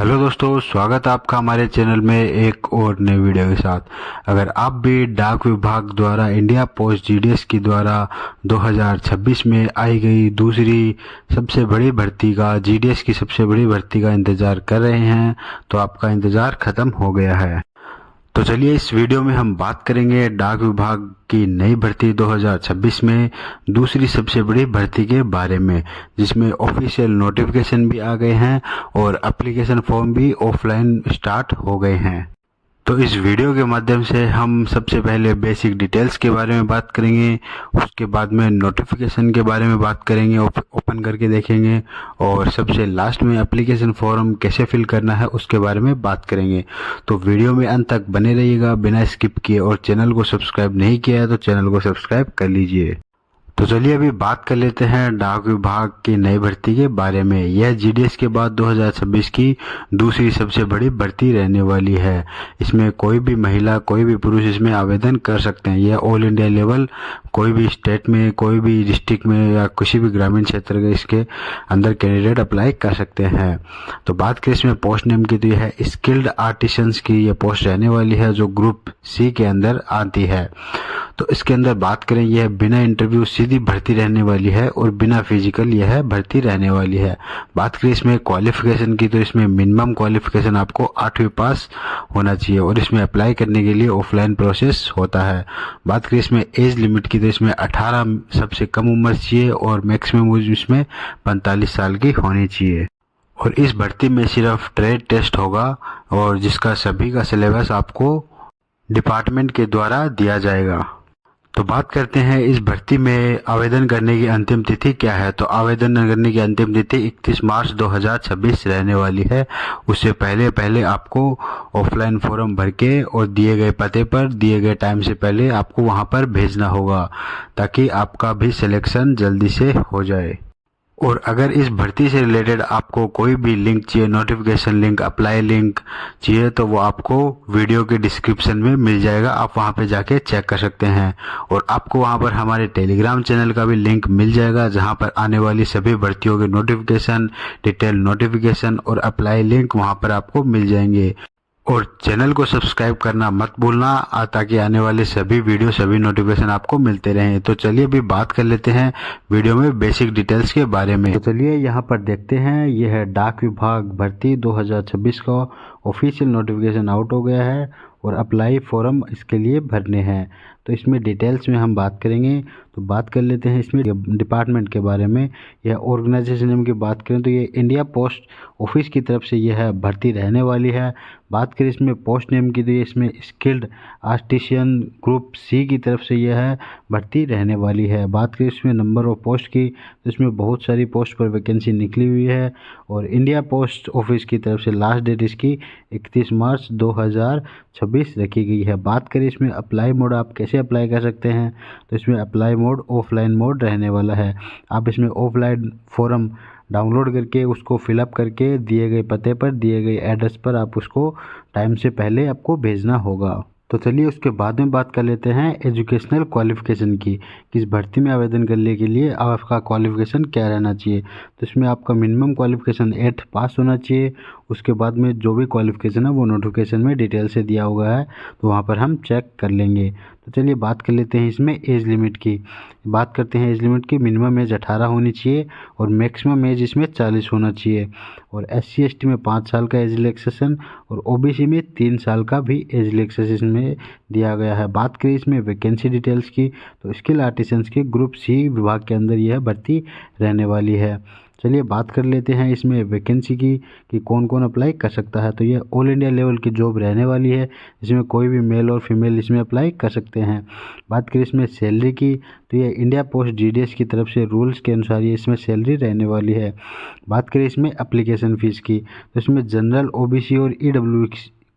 Hello दोस्तों, स्वागत है आपका हमारे चैनल में एक और नई वीडियो के साथ। अगर आप भी डाक विभाग द्वारा इंडिया पोस्ट जीडीएस की द्वारा 2026 में आई गई दूसरी सबसे बड़ी भर्ती का जीडीएस की सबसे बड़ी भर्ती का इंतज़ार कर रहे हैं तो आपका इंतज़ार ख़त्म हो गया है। तो चलिए इस वीडियो में हम बात करेंगे डाक विभाग की नई भर्ती 2026 में दूसरी सबसे बड़ी भर्ती के बारे में, जिसमें ऑफिशियल नोटिफिकेशन भी आ गए हैं और एप्लीकेशन फॉर्म भी ऑफलाइन स्टार्ट हो गए हैं। तो इस वीडियो के माध्यम से हम सबसे पहले बेसिक डिटेल्स के बारे में बात करेंगे, उसके बाद में नोटिफिकेशन के बारे में बात करेंगे, ओपन करके देखेंगे और सबसे लास्ट में एप्लीकेशन फॉर्म कैसे फिल करना है उसके बारे में बात करेंगे। तो वीडियो में अंत तक बने रहिएगा बिना स्किप किए, और चैनल को सब्सक्राइब नहीं किया है तो चैनल को सब्सक्राइब कर लीजिए। तो चलिए अभी बात कर लेते हैं डाक विभाग की नई भर्ती के बारे में। यह जीडीएस के बाद 2026 की दूसरी सबसे बड़ी भर्ती रहने वाली है। इसमें कोई भी महिला कोई भी पुरुष इसमें आवेदन कर सकते हैं। यह ऑल इंडिया लेवल कोई भी स्टेट में, कोई भी डिस्ट्रिक्ट में या किसी भी ग्रामीण क्षेत्र के इसके अंदर कैंडिडेट अप्लाई कर सकते हैं। तो बात करें इसमें पोस्ट नेम की, तो यह स्किल्ड आर्टिसंस की यह पोस्ट रहने वाली है जो ग्रुप सी के अंदर आती है। तो इसके अंदर बात करें, यह बिना इंटरव्यू सीधी भर्ती रहने वाली है और बिना फिजिकल यह भर्ती रहने वाली है। बात करें इसमें क्वालिफिकेशन की, तो इसमें मिनिमम क्वालिफिकेशन आपको 8वीं पास होना चाहिए और इसमें अप्लाई करने के लिए ऑफलाइन प्रोसेस होता है। बात करें इसमें एज लिमिट की, तो इसमें 18 सबसे कम उम्र चाहिए और मैक्सिमम एज इसमें 45 साल की होनी चाहिए। और इस भर्ती में सिर्फ ट्रेड टेस्ट होगा और जिसका सभी का सिलेबस आपको डिपार्टमेंट के द्वारा दिया जाएगा। तो बात करते हैं इस भर्ती में आवेदन करने की अंतिम तिथि क्या है। तो आवेदन करने की अंतिम तिथि 31 मार्च 2026 रहने वाली है। उससे पहले आपको ऑफलाइन फॉर्म भर के और दिए गए पते पर दिए गए टाइम से पहले आपको वहां पर भेजना होगा ताकि आपका भी सिलेक्शन जल्दी से हो जाए। और अगर इस भर्ती से रिलेटेड आपको कोई भी लिंक चाहिए, नोटिफिकेशन लिंक, अप्लाई लिंक चाहिए, तो वो आपको वीडियो के डिस्क्रिप्शन में मिल जाएगा। आप वहां पे जाके चेक कर सकते हैं। और आपको वहां पर हमारे टेलीग्राम चैनल का भी लिंक मिल जाएगा जहां पर आने वाली सभी भर्तियों के नोटिफिकेशन, डिटेल नोटिफिकेशन और अप्लाई लिंक वहां पर आपको मिल जाएंगे। और चैनल को सब्सक्राइब करना मत भूलना ताकि आने वाले सभी वीडियो, सभी नोटिफिकेशन आपको मिलते रहें। तो चलिए अभी बात कर लेते हैं वीडियो में बेसिक डिटेल्स के बारे में। तो चलिए यहाँ पर देखते हैं, यह है डाक विभाग भर्ती 2026 का ऑफिशियल नोटिफिकेशन आउट हो गया है और अप्लाई फॉर्म इसके लिए भरने हैं। तो इसमें डिटेल्स में हम बात करेंगे। तो बात कर लेते हैं इसमें डिपार्टमेंट के बारे में या ऑर्गेनाइजेशन नेम की बात करें तो ये इंडिया पोस्ट ऑफिस की तरफ से यह भर्ती रहने वाली है। बात करें इसमें पोस्ट नेम की, तो ये इसमें स्किल्ड आर्टिशियन ग्रुप सी की तरफ से यह भर्ती रहने वाली है। बात करें इसमें नंबर ऑफ पोस्ट की, तो इसमें बहुत सारी पोस्ट पर वैकेंसी निकली हुई है और इंडिया पोस्ट ऑफिस की तरफ से लास्ट डेट इसकी 31 मार्च 2026 रखी गई है। बात करें इसमें अप्लाई मोड, आप कैसे अप्लाई कर सकते हैं, तो इसमें अप्लाई मोड ऑफलाइन मोड रहने वाला है। आप इसमें ऑफलाइन फॉर्म डाउनलोड करके उसको फिलअप करके दिए गए पते पर, दिए गए एड्रेस पर आप उसको टाइम से पहले आपको भेजना होगा। तो चलिए उसके बाद में बात कर लेते हैं एजुकेशनल क्वालिफिकेशन की, कि इस भर्ती में आवेदन करने के लिए आपका क्वालिफिकेशन क्या रहना चाहिए। तो इसमें आपका मिनिमम क्वालिफिकेशन 8th पास होना चाहिए। उसके बाद में जो भी क्वालिफिकेशन है वो नोटिफिकेशन में डिटेल से दिया हुआ है, तो वहाँ पर हम चेक कर लेंगे। तो चलिए बात कर लेते हैं इसमें एज लिमिट की। बात करते हैं एज लिमिट की, मिनिमम एज 18 होनी चाहिए और मैक्सिमम एज इसमें 40 होना चाहिए। और SC ST में 5 साल का एज रिलैक्सेशन और OBC में 3 साल का भी एज रिलैक्सेशन में दिया गया है। बात करें इसमें वैकेंसी डिटेल्स की, तो स्किल आर्टिसंस के ग्रुप सी विभाग के अंदर यह भर्ती रहने वाली है। चलिए बात कर लेते हैं इसमें वैकेंसी की कि कौन कौन अप्लाई कर सकता है। तो ये ऑल इंडिया लेवल की जॉब रहने वाली है, इसमें कोई भी मेल और फीमेल इसमें अप्लाई कर सकते हैं। बात करें इसमें सैलरी की, तो ये इंडिया पोस्ट जीडीएस की तरफ से रूल्स के अनुसार ये इसमें सैलरी रहने वाली है। बात करें इसमें एप्लीकेशन फ़ीस की, तो इसमें जनरल, OBC और EW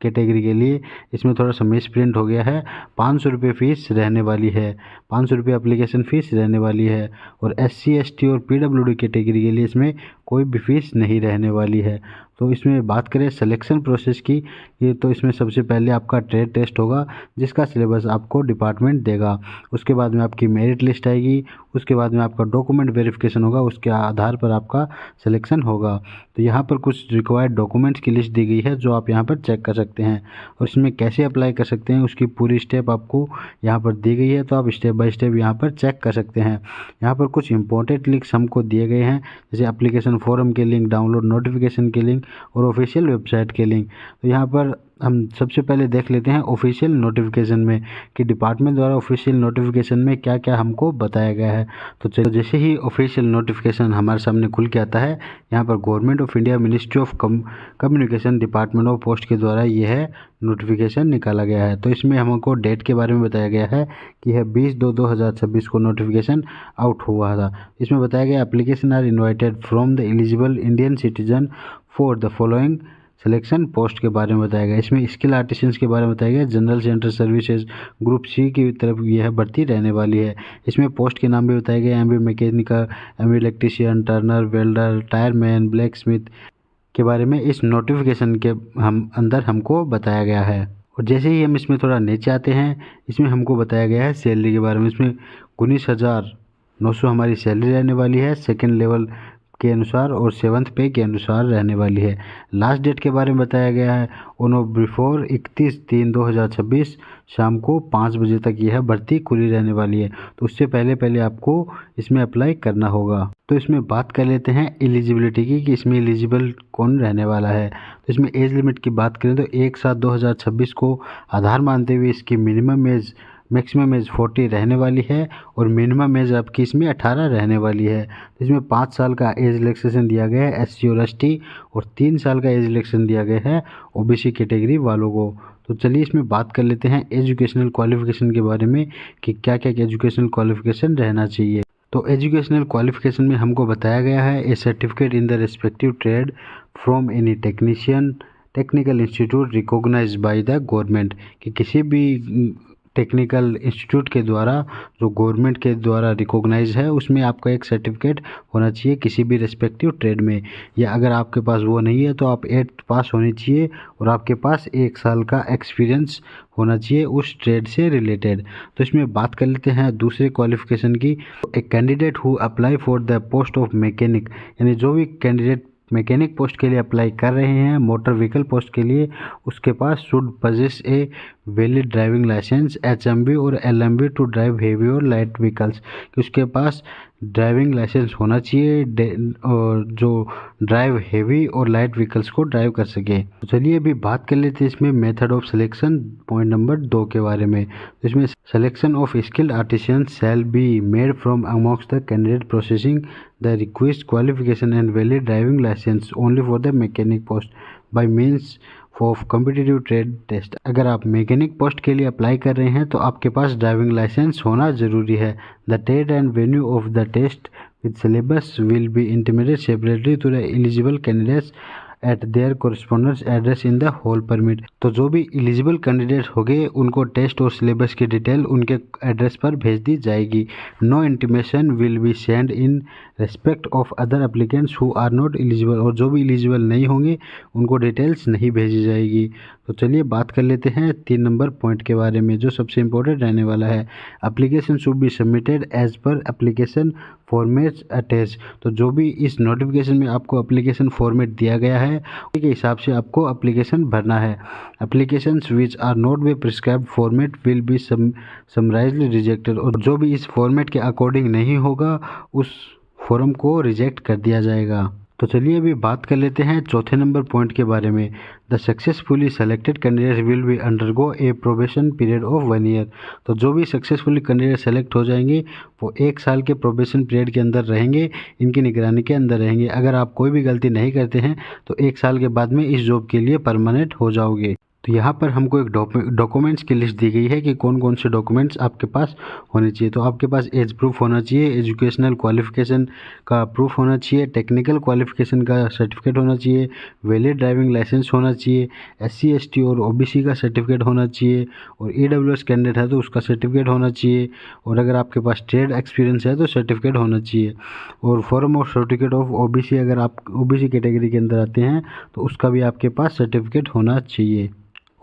कैटेगरी के लिए इसमें थोड़ा सा मिस प्रिंट हो गया है। 500 रुपये फ़ीस रहने वाली है, 500 रुपये एप्लीकेशन फ़ीस रहने वाली है। और SC ST और PWD कैटेगरी के लिए इसमें कोई भी फ़ीस नहीं रहने वाली है। तो इसमें बात करें सिलेक्शन प्रोसेस की, ये तो इसमें सबसे पहले आपका ट्रेड टेस्ट होगा जिसका सिलेबस आपको डिपार्टमेंट देगा। उसके बाद में आपकी मेरिट लिस्ट आएगी, उसके बाद में आपका डॉक्यूमेंट वेरिफिकेशन होगा, उसके आधार पर आपका सिलेक्शन होगा। तो यहाँ पर कुछ रिक्वायर्ड डॉक्यूमेंट्स की लिस्ट दी गई है जो आप यहाँ पर चेक कर सकते हैं, और इसमें कैसे अप्लाई कर सकते हैं उसकी पूरी स्टेप आपको यहाँ पर दी गई है, तो आप स्टेप बाय स्टेप यहाँ पर चेक कर सकते हैं। यहाँ पर कुछ इंपॉर्टेंट लिंक्स हमको दिए गए हैं, जैसे एप्लीकेशन फॉर्म के लिंक, डाउनलोड नोटिफिकेशन के लिंक और ऑफिशियल वेबसाइट के लिंक। तो यहाँ पर हम सबसे पहले देख लेते हैं ऑफिशियल नोटिफिकेशन में कि डिपार्टमेंट द्वारा ऑफिशियल नोटिफिकेशन में क्या क्या हमको बताया गया है। तो जैसे ही ऑफिशियल नोटिफिकेशन हमारे सामने खुल के आता है, यहाँ पर government of India ministry of communication department of post के द्वारा यह नोटिफिकेशन निकाला गया है। तो इसमें हमको डेट के बारे में बताया गया है कि यह 20/2/2026 को नोटिफिकेशन आउट हुआ था। इसमें बताया गया application are invited from the eligible Indian citizen for the following selection post के बारे में बताया गया। इसमें स्किल आर्टिसंस के बारे में बताया गया, general centre services group C की तरफ यह भर्ती रहने वाली है। इसमें पोस्ट के नाम भी बताए गए, MB mechanical, MB electrician, Turner, welder, tyreman, black Smith के बारे में इस नोटिफिकेशन के अंदर हमको बताया गया है। और जैसे ही हम इसमें थोड़ा नीचे आते हैं, इसमें हमको बताया गया है सैलरी के बारे में। इसमें 19,900 हमारी सैलरी रहने वाली है सेकेंड लेवल के अनुसार, और 7th पे के अनुसार रहने वाली है। लास्ट डेट के बारे में बताया गया है ऑन बिफोर 31/3/2026 शाम को 5 बजे तक यह भर्ती खुली रहने वाली है। तो उससे पहले आपको इसमें अप्लाई करना होगा। तो इसमें बात कर लेते हैं एलिजिबिलिटी की कि इसमें एलिजिबल कौन रहने वाला है। तो इसमें एज लिमिट की बात करें तो 1/7/2026 को आधार मानते हुए इसकी मैक्सिमम एज 40 रहने वाली है, और मिनिमम एज आपकी इसमें 18 रहने वाली है। तो इसमें 5 साल का एज रिलैक्सेशन दिया गया है SC और ST, और 3 साल का एज रिलैक्सेशन दिया गया है OBC कैटेगरी वालों को। तो चलिए इसमें बात कर लेते हैं एजुकेशनल क्वालिफिकेशन के बारे में कि क्या क्या एजुकेशनल क्वालिफिकेशन रहना चाहिए। तो एजुकेशनल क्वालिफिकेशन में हमको बताया गया है a certificate in the respective trade from any technical institute recognised by the government, कि किसी भी टेक्निकल इंस्टीट्यूट के द्वारा जो गवर्नमेंट के द्वारा रिकॉग्नाइज है उसमें आपका एक सर्टिफिकेट होना चाहिए किसी भी रेस्पेक्टिव ट्रेड में। या अगर आपके पास वो नहीं है तो आप 8th पास होनी चाहिए और आपके पास 1 साल का एक्सपीरियंस होना चाहिए उस ट्रेड से रिलेटेड। तो इसमें बात कर लेते हैं दूसरे क्वालिफिकेशन की। एक candidate who apply for the post of mechanic, यानी जो भी कैंडिडेट मैकेनिक पोस्ट के लिए अप्लाई कर रहे हैं मोटर व्हीकल पोस्ट के लिए, उसके पास should possess a valid driving licence HMV और LMV टू ड्राइव हेवी और लाइट व्हीकल्स, कि उसके पास ड्राइविंग लाइसेंस होना चाहिए और जो ड्राइव हेवी और लाइट व्हीकल्स को ड्राइव कर सके। तो चलिए अभी बात कर लेते हैं इसमें method of selection point number 2 के बारे में। तो इसमें selection of skilled artisans shall be made from amongst the candidate processing the request qualification and valid driving licence only for the mechanic post by means of competitive trade test. अगर आप mechanic post के लिए apply कर रहे हैं तो आपके पास driving licence होना जरूरी है। The date and venue of the test with syllabus will be intimated separately to the eligible candidates at their correspondence address in the whole permit. तो जो भी एलिजिबल कैंडिडेट होंगे उनको टेस्ट और सिलेबस की डिटेल उनके एड्रेस पर भेज दी जाएगी। No intimation will be send in respect of other applicants who are not eligible, और जो भी एलिजिबल नहीं होंगे उनको डिटेल्स नहीं भेजी जाएगी। तो चलिए बात कर लेते हैं 3 नंबर पॉइंट के बारे में जो सबसे इम्पोर्टेंट रहने वाला है। Application should be submitted as per application format attach. तो जो भी इस नोटिफिकेशन में आपको एप्लीकेशन फॉर्मेट दिया गया है उसी के हिसाब से आपको एप्लीकेशन भरना है। Applications which are not be prescribed format will be summarily rejected, और जो भी इस फॉर्मेट के अकॉर्डिंग नहीं होगा उस फॉर्म को रिजेक्ट कर दिया जाएगा। तो चलिए अभी बात कर लेते हैं चौथे नंबर पॉइंट के बारे में। The successfully selected candidate will be undergo A probation period of 1 year. तो जो भी सक्सेसफुली कैंडिडेट सेलेक्ट हो जाएंगे वो 1 साल के प्रोबेशन पीरियड के अंदर रहेंगे, इनकी निगरानी के अंदर रहेंगे। अगर आप कोई भी गलती नहीं करते हैं तो 1 साल के बाद में इस जॉब के लिए परमानेंट हो जाओगे। तो यहाँ पर हमको एक डॉक्यूमेंट्स की लिस्ट दी गई है कि कौन कौन से डॉक्यूमेंट्स आपके पास होने चाहिए। तो आपके पास एज प्रूफ होना चाहिए, एजुकेशनल क्वालिफिकेशन का प्रूफ होना चाहिए, टेक्निकल क्वालिफिकेशन का सर्टिफिकेट होना चाहिए, वैलिड ड्राइविंग लाइसेंस होना चाहिए, SC ST और OBC का सर्टिफिकेट होना चाहिए, और EWS कैंडिडेट है तो उसका सर्टिफिकेट होना चाहिए, और अगर आपके पास ट्रेड एक्सपीरियंस है तो सर्टिफिकेट होना चाहिए, और फॉर्म और सर्टिफिकेट ऑफ OBC अगर आप OBC कैटेगरी के अंदर आते हैं तो उसका भी आपके पास सर्टिफिकेट होना चाहिए।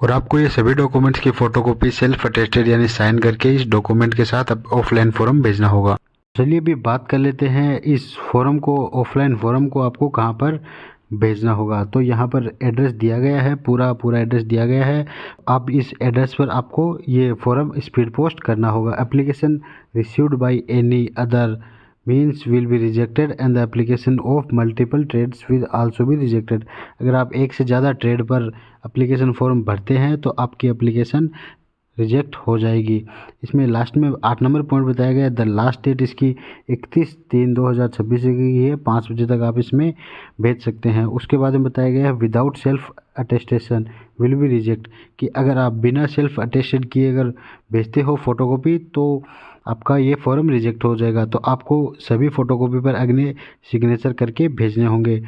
और आपको ये सभी डॉक्यूमेंट्स की फोटोकॉपी सेल्फ अटेस्टेड यानी साइन करके इस डॉक्यूमेंट के साथ ऑफलाइन फॉर्म भेजना होगा। चलिए अभी बात कर लेते हैं इस फॉर्म को, ऑफलाइन फॉर्म को आपको कहाँ पर भेजना होगा। तो यहाँ पर एड्रेस दिया गया है, पूरा एड्रेस दिया गया है। आप इस एड्रेस पर आपको ये फॉर्म स्पीड पोस्ट करना होगा। Application received by any other means will be rejected and the application of multiple trades will also be rejected। अगर आप एक से ज़्यादा ट्रेड पर एप्लीकेशन फॉर्म भरते हैं तो आपकी एप्लीकेशन रिजेक्ट हो जाएगी। इसमें लास्ट में 8 नंबर पॉइंट बताया गया है। द लास्ट डेट इसकी 31/3/2026 की है, 5 बजे तक आप इसमें भेज सकते हैं। उसके बाद में बताया गया है without self attestation will be reject, कि अगर आप बिना सेल्फ अटेस्टेड किए अगर भेजते हो फोटोकॉपी तो आपका ये फॉर्म रिजेक्ट हो जाएगा। तो आपको सभी फोटोकॉपी पर अगले सिग्नेचर करके भेजने होंगे।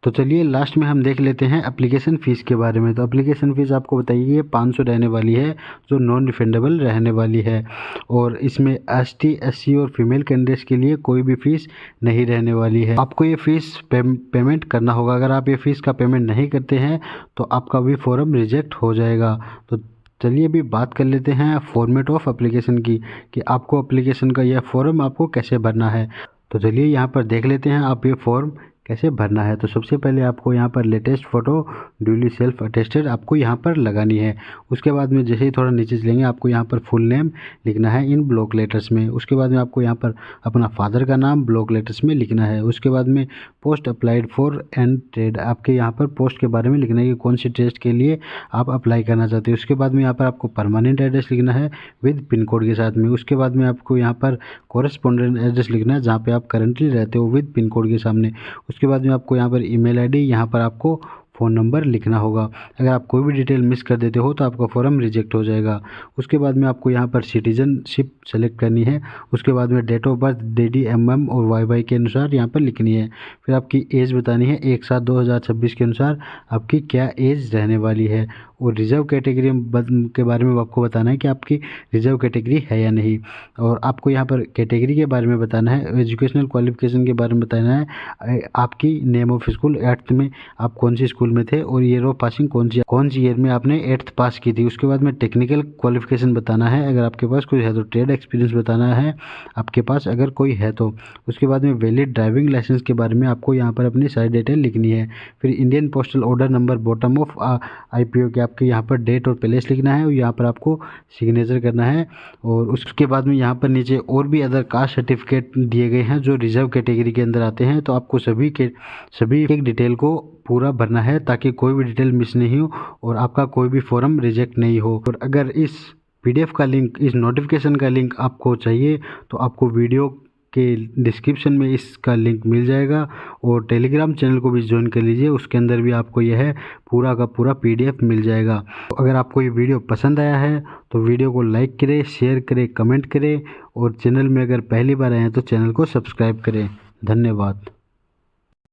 तो चलिए लास्ट में हम देख लेते हैं एप्लीकेशन फ़ीस के बारे में। तो एप्लीकेशन फ़ीस आपको बताइए 500 रहने वाली है, जो नॉन रिफंडेबल रहने वाली है, और इसमें ST SC और फीमेल कैंडिडेट्स के लिए कोई भी फ़ीस नहीं रहने वाली है। आपको ये फ़ीस पेमेंट करना होगा। अगर आप ये फ़ीस का पेमेंट नहीं करते हैं तो आपका भी फॉर्म रिजेक्ट हो जाएगा। तो चलिए अभी बात कर लेते हैं फॉर्मेट ऑफ एप्लीकेशन की, कि आपको एप्लीकेशन का यह फॉर्म आपको कैसे भरना है। तो चलिए यहाँ पर देख लेते हैं आप ये फॉर्म कैसे भरना है। तो सबसे पहले आपको यहाँ पर latest photo duly self attested आपको यहाँ पर लगानी है। उसके बाद में जैसे ही थोड़ा नीचे चलेंगे आपको यहाँ पर फुल नेम लिखना है इन ब्लॉक लेटर्स में। उसके बाद में आपको यहाँ पर अपना फादर का नाम ब्लॉक लेटर्स में लिखना है। उसके बाद में post applied for and trade, आपके यहाँ पर पोस्ट के बारे में लिखना है कि कौन सी टेस्ट के लिए आप अप्लाई करना चाहते हैं। उसके बाद में यहाँ पर आपको परमानेंट एड्रेस लिखना है विद पिन कोड के साथ में। उसके बाद में आपको यहाँ पर कॉरेस्पॉन्डेंट एड्रेस लिखना है जहाँ पे आप करंटली रहते हो विद पिन कोड के सामने। उसके बाद में आपको यहाँ पर ईमेल आईडी, यहाँ पर आपको फ़ोन नंबर लिखना होगा। अगर आप कोई भी डिटेल मिस कर देते हो तो आपका फॉर्म रिजेक्ट हो जाएगा। उसके बाद में आपको यहाँ पर सिटीजनशिप सेलेक्ट करनी है। उसके बाद में date of birth DD MM और YY के अनुसार यहाँ पर लिखनी है। फिर आपकी एज बतानी है 1/7/2026 के अनुसार आपकी क्या एज रहने वाली है। और रिजर्व कैटेगरी के बारे में आपको बताना है कि आपकी रिजर्व कैटेगरी है या नहीं। और आपको यहाँ पर कैटेगरी के बारे में बताना है, एजुकेशनल क्वालिफिकेशन के बारे में बताना है, आपकी नेम ऑफ स्कूल 8th में आप कौन सी स्कूल में थे, और ईयर ऑफ पासिंग कौन सी ईयर में आपने 8th पास की थी। उसके बाद में टेक्निकल क्वालिफिकेशन बताना है, अगर आपके पास कोई है तो ट्रेड एक्सपीरियंस बताना है आपके पास अगर कोई है तो। उसके बाद में वैलिड ड्राइविंग लाइसेंस के बारे में आपको यहाँ पर अपनी सारी डिटेल लिखनी है। फिर Indian postal order number bottom of IPO के आपके यहाँ पर डेट और प्लेस लिखना है, और यहाँ पर आपको सिग्नेचर करना है। और उसके बाद में यहाँ पर नीचे और भी अदर कास्ट सर्टिफिकेट दिए गए हैं जो रिजर्व कैटेगरी के अंदर आते हैं। तो आपको सभी एक डिटेल को पूरा भरना है ताकि कोई भी डिटेल मिस नहीं हो और आपका कोई भी फॉर्म रिजेक्ट नहीं हो। और अगर इस PDF का लिंक, इस नोटिफिकेशन का लिंक आपको चाहिए तो आपको वीडियो के डिस्क्रिप्शन में इसका लिंक मिल जाएगा, और टेलीग्राम चैनल को भी ज्वाइन कर लीजिए, उसके अंदर भी आपको यह पूरा का पूरा PDF मिल जाएगा। तो अगर आपको ये वीडियो पसंद आया है तो वीडियो को लाइक करें, शेयर करें, कमेंट करें, और चैनल में अगर पहली बार आए हैं तो चैनल को सब्सक्राइब करें। धन्यवाद।